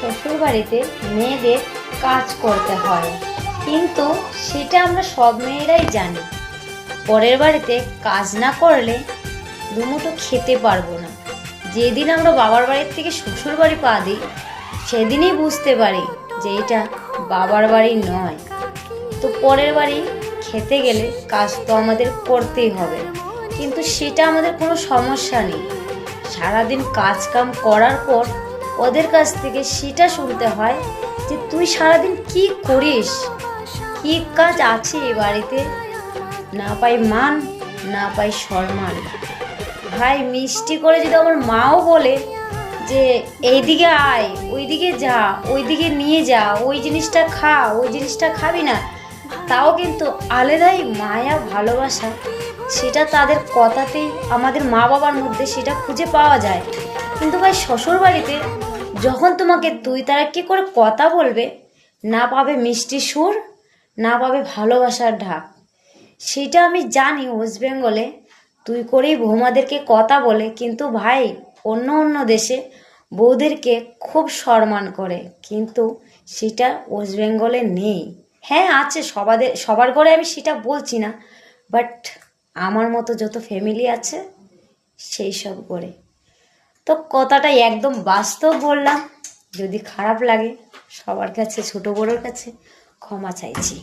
শ্বশুর বাড়িতে মেয়েদের কাজ করতে হয়, কিন্তু সেটা আমরা সব মেয়েরাই জানি। পরের বাড়িতে কাজ না করলে দুমুঠো খেতে পারবো না। যেদিন আমরা বাবার বাড়ির থেকে শ্বশুর বাড়ি পা দিই, সেদিনই বুঝতে পারি যে এটা বাবার বাড়ি নয়। তো পরের বাড়ি খেতে গেলে কাজ তো আমাদের করতেই হবে, কিন্তু সেটা আমাদের কোনো সমস্যা নেই। সারাদিন কাজ কাম করার পর ওদের কাছ থেকে সেটা শুনতে হয় যে তুই সারাদিন কি করিস, কি কাজ আছে এ বাড়িতে। না পাই মান, না পাই সম্মান। ভাই মিষ্টি করে যদি আমার মাও বলে যে এইদিকে আয়, ওইদিকে যা, ওইদিকে নিয়ে যা, ওই জিনিসটা খা, ওই জিনিসটা খাবি না, তাও কিন্তু আলাদাই মায়া ভালোবাসা সেটা তাদের কথাতেই আমাদের মা বাবার মধ্যে সেটা খুঁজে পাওয়া যায়। কিন্তু ভাই শ্বশুর বাড়িতে যখন তোমাকে তুই তারা কি করে কথা বলবে, না পাবে মিষ্টি সুর, না পাবে ভালোবাসার ঢাক। সেটা আমি জানি ওয়েস্ট বেঙ্গলে তুই করেই বৌমাদেরকে কথা বলে, কিন্তু ভাই অন্য অন্য দেশে বউদেরকে খুব সম্মান করে, কিন্তু সেটা ওয়েস্ট বেঙ্গলে নেই। হ্যাঁ আছে, সবার ঘরে আমি সেটা বলছি না, বাট আমার মতো যত ফ্যামিলি আছে সেই সব করে। তো কথাটা একদম বাস্তব বললাম। যদি খারাপ লাগে সবার কাছে, ছোট বড়োর কাছে ক্ষমা চাইছি।